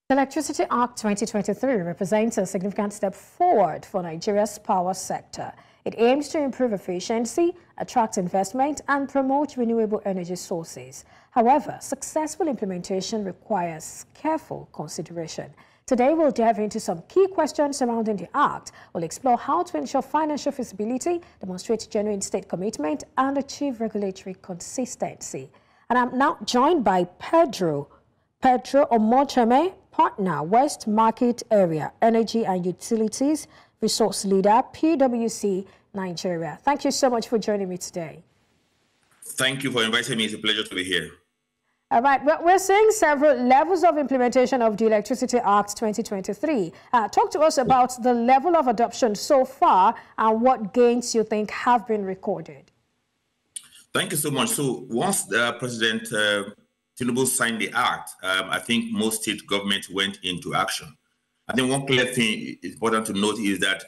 The Electricity Act 2023 represents a significant step forward for Nigeria's power sector. It aims to improve efficiency, attract investment, and promote renewable energy sources. However, successful implementation requires careful consideration. Today, we'll delve into some key questions surrounding the Act. We'll explore how to ensure financial feasibility, demonstrate genuine state commitment, and achieve regulatory consistency. And I'm now joined by Pedro Omontuemhen, Partner, West Market Area, Energy and Utilities Resource Leader, PwC Nigeria. Thank you so much for joining me today. Thank you for inviting me. It's a pleasure to be here. All right. Well, we're seeing several levels of implementation of the Electricity Act 2023. Talk to us about the level of adoption so far and what gains you think have been recorded. Thank you so much. So once President Tinubu signed the act, I think most state governments went into action. I think one clear thing is important to note is that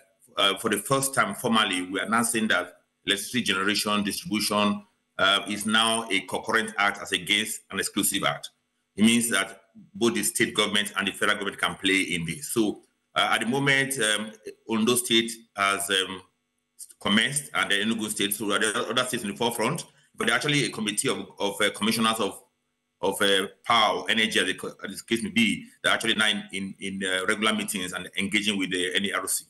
for the first time formally, we are now saying that electricity generation distribution is now a concurrent act as against an exclusive act. It means that both the state government and the federal government can play in this. So at the moment, Ondo State has commenced, and the Enugu State, so there are other states in the forefront, but they're actually a committee of commissioners of power, energy, as the case may be, they're actually now in regular meetings and engaging with the NERC.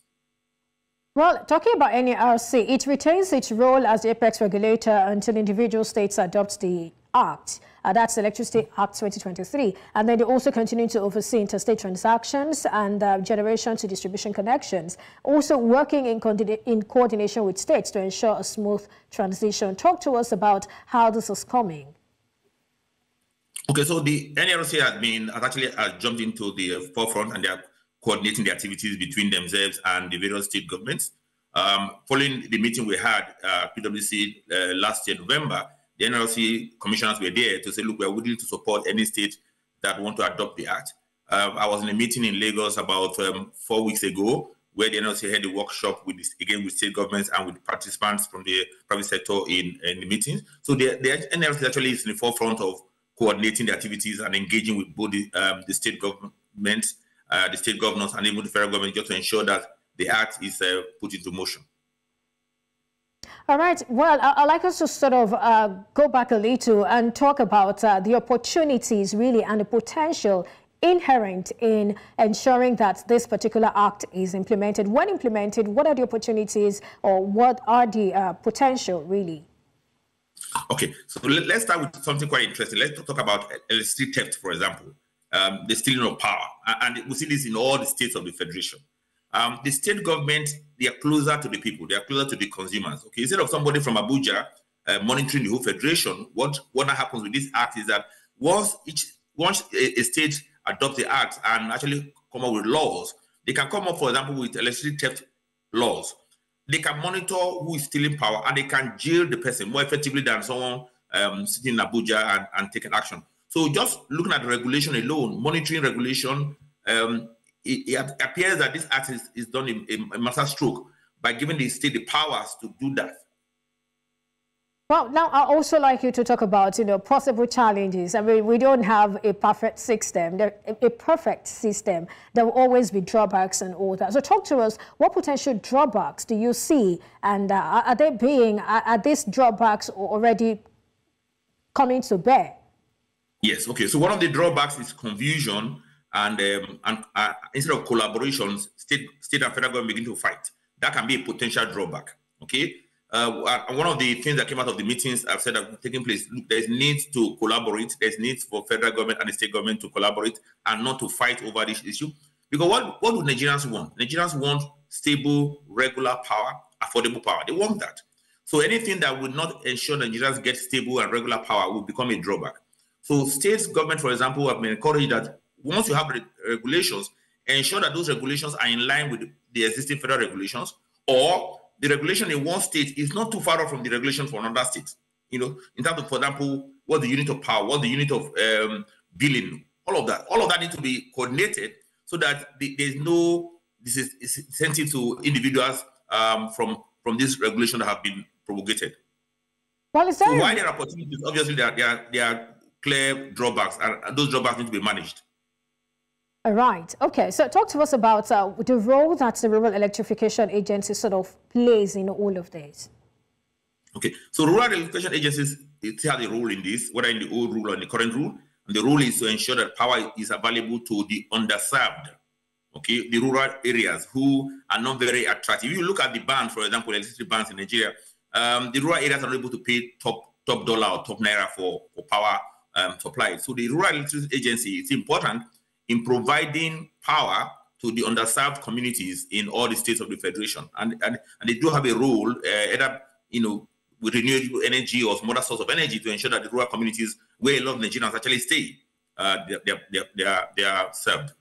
Well, talking about NERC, it retains its role as the apex regulator until individual states adopt the Act. That's Electricity Act 2023. And then they also continue to oversee interstate transactions and generation to distribution connections, also working in coordination with states to ensure a smooth transition. Talk to us about how this is coming. Okay, so the NERC has actually jumped into the forefront, and they are coordinating the activities between themselves and the various state governments. Following the meeting we had PwC last year, November, the NERC commissioners were there to say, look, we're willing to support any state that want to adopt the act. I was in a meeting in Lagos about 4 weeks ago, where the NERC had a workshop with state governments and with participants from the private sector in the meetings. So the NERC actually is in the forefront of coordinating the activities and engaging with both the state governments, the state governors, and even the federal government, just to ensure that the act is put into motion. All right. Well, I'd like us to sort of go back a little and talk about the opportunities, really, and the potential inherent in ensuring that this particular act is implemented. When implemented, what are the opportunities, or what are the potential, really? Okay, so let's start with something quite interesting. Let's talk about electricity theft, for example, the stealing of power. And we see this in all the states of the Federation. The state government, they are closer to the people, they are closer to the consumers. Okay, instead of somebody from Abuja monitoring the whole Federation, what happens with this act is that once a state adopts the act and actually come up with laws, they can come up, for example, with electricity theft laws. They can monitor who is stealing power, and they can jail the person more effectively than someone sitting in Abuja and taking action. So just looking at the regulation alone, monitoring regulation, it appears that this act is done in a master stroke by giving the state the powers to do that. Well, now I also like you to talk about, possible challenges. I mean, we don't have a perfect system. There will always be drawbacks and all that. So talk to us, what potential drawbacks do you see? And are these drawbacks already coming to bear? Yes, okay. So one of the drawbacks is confusion, and instead of collaborations, state and federal government begin to fight. That can be a potential drawback, okay? One of the things that came out of the meetings I've said have taken place, look, there's need to collaborate, there's need for federal government and the state government to collaborate and not to fight over this issue. Because what do Nigerians want? Nigerians want stable, regular power, affordable power. They want that. So anything that would not ensure Nigerians get stable and regular power will become a drawback. So state government, for example, have been encouraged that once you have regulations, ensure that those regulations are in line with the existing federal regulations, or the regulation in one state is not too far off from the regulation for another state. In terms of, for example, what's the unit of power, what's the unit of billing, all of that needs to be coordinated so that there's no disincentive to individuals from this regulation that have been promulgated. Well, so while there are opportunities, obviously there are clear drawbacks, and those drawbacks need to be managed. All right. Okay. So talk to us about the role that the Rural Electrification Agency sort of plays in all of this. Okay. So rural electrification agencies, it has a role in this, whether in the old rule or in the current rule. And the role is to ensure that power is available to the underserved, okay, the rural areas who are not very attractive. If you look at the bands, for example, electricity bands in Nigeria, the rural areas are not able to pay top dollar or top naira for power supply. So the Rural Electricity Agency is important in providing power to the underserved communities in all the states of the federation, and they do have a role, either with renewable energy or some other source of energy, to ensure that the rural communities where a lot of Nigerians actually stay, they are served.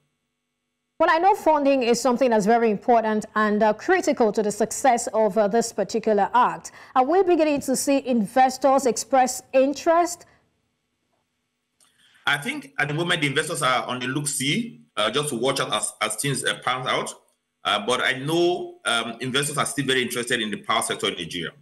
Well, I know funding is something that's very important and critical to the success of this particular act. Are we beginning to see investors express interest? I think at the moment the investors are on the look-see, just to watch out as things pan out. But I know investors are still very interested in the power sector in Nigeria.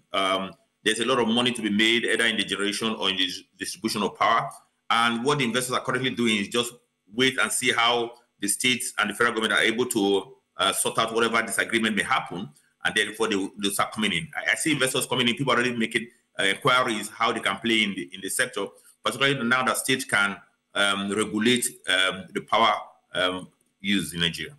There's a lot of money to be made either in the generation or in the distribution of power. And what the investors are currently doing is just wait and see how the states and the federal government are able to sort out whatever disagreement may happen, and then before they start coming in. I see investors coming in, people are already making inquiries how they can play in the sector, particularly now that states can regulate the power used in Nigeria.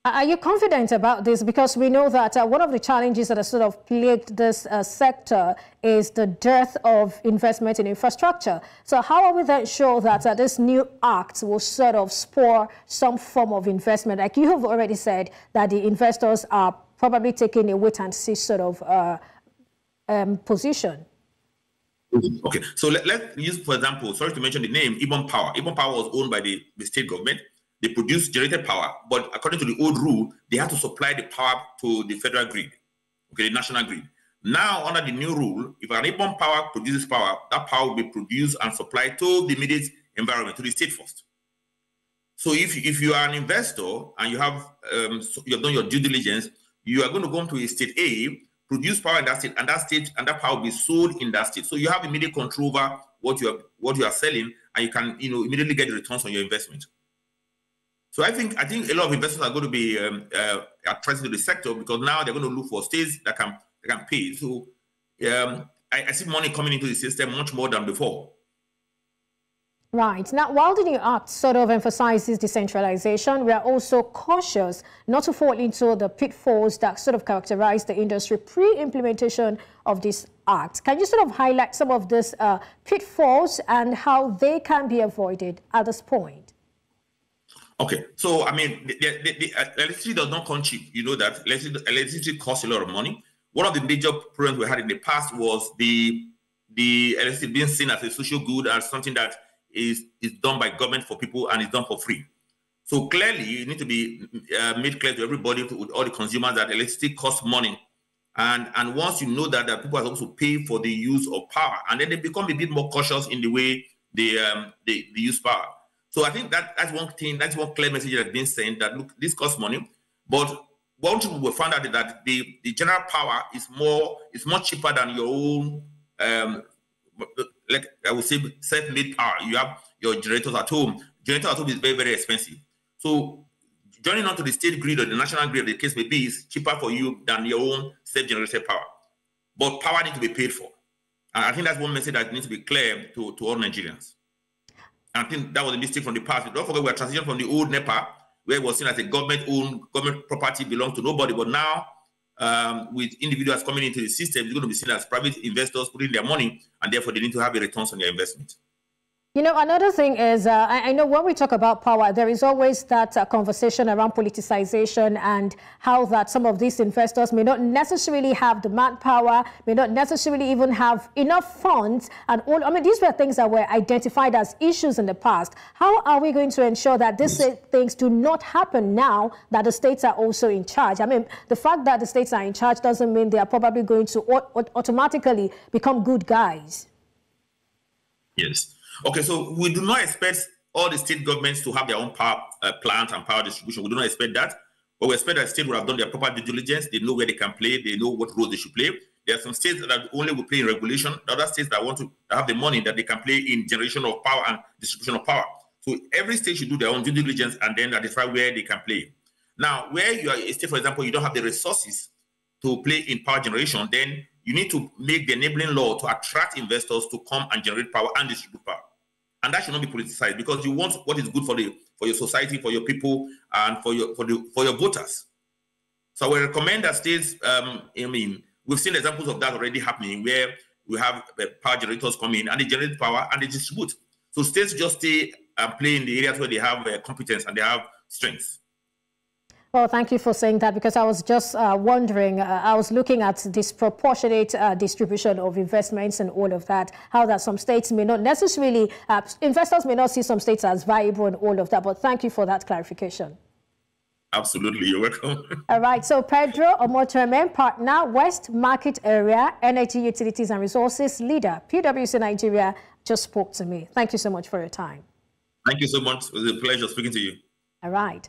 Are you confident about this? Because we know that one of the challenges that has sort of plagued this sector is the dearth of investment in infrastructure. So how are we then sure that this new act will sort of spur some form of investment? Like you have already said that the investors are probably taking a wait-and-see sort of position. Okay, so let's use, for example, sorry to mention the name, Ibom Power. Ibom Power was owned by the state government. They produce generated power, but according to the old rule, they have to supply the power to the federal grid, okay, the national grid. Now, under the new rule, if an Ibom Power produces power, that power will be produced and supplied to the immediate environment, to the state first. So if you are an investor and you have done your due diligence, you are going to go into a state A, produce power in that state, and that power will be sold in that state. So you have immediate control over what you are selling, and you can immediately get the returns on your investment. So I think a lot of investors are going to be attracted to the sector because now they're going to look for states that can pay. So I see money coming into the system much more than before. Right. Now, while the new act sort of emphasizes decentralization, we are also cautious not to fall into the pitfalls that sort of characterize the industry pre-implementation of this act. Can you sort of highlight some of these pitfalls and how they can be avoided at this point? Okay, so I mean, the electricity does not come cheap. You know that electricity costs a lot of money. One of the major problems we had in the past was the electricity being seen as a social good, as something that is done by government for people and is done for free. So clearly, you need to be made clear to everybody, to all the consumers, that electricity costs money. And once you know that people are supposed to pay for the use of power, and then they become a bit more cautious in the way they use power. So I think that's one thing, that's one clear message that's been sent, that look, this costs money. But one thing we found out is that the general power is much cheaper than your own, like I would say, self-made power. You have your generators at home. Generator at home is very, very expensive. So joining onto the state grid or the national grid, the case may be, is cheaper for you than your own self-generated power. But power needs to be paid for. And I think that's one message that needs to be clear to all Nigerians. And I think that was a mistake from the past. Don't forget, we are transitioning from the old NEPA, where it was seen as a government-owned, government property belongs to nobody. But now, with individuals coming into the system, it's going to be seen as private investors putting their money, and therefore they need to have a return on their investment. You know, another thing is, I know when we talk about power, there is always that conversation around politicization and how that some of these investors may not necessarily have the manpower, may not necessarily even have enough funds and all. I mean, these were things that were identified as issues in the past. How are we going to ensure that these things do not happen now that the states are also in charge? I mean, the fact that the states are in charge doesn't mean they are probably going to automatically become good guys. Yes. Okay, so we do not expect all the state governments to have their own power plant and power distribution. We do not expect that. But we expect that the state will have done their proper due diligence. They know where they can play. They know what role they should play. There are some states that only will play in regulation. The other states that want to have the money that they can play in generation of power and distribution of power. So every state should do their own due diligence and then identify where they can play. Now, where you are a state, for example, you don't have the resources to play in power generation, then you need to make the enabling law to attract investors to come and generate power and distribute power. And that should not be politicized, because you want what is good for your society, for your people, and for your voters. So I will recommend that states, we've seen examples of that already happening, where we have power generators come in and they generate power and they distribute. So states just stay and play in the areas where they have competence and they have strengths. Well, thank you for saying that, because I was just wondering, I was looking at disproportionate distribution of investments and all of that, how that some states may not necessarily, investors may not see some states as viable and all of that, but thank you for that clarification. Absolutely, you're welcome. All right, so Pedro Omontuemhen, partner, West Market Area, Energy Utilities and Resources Leader, PwC Nigeria, just spoke to me. Thank you so much for your time. Thank you so much. It was a pleasure speaking to you. All right.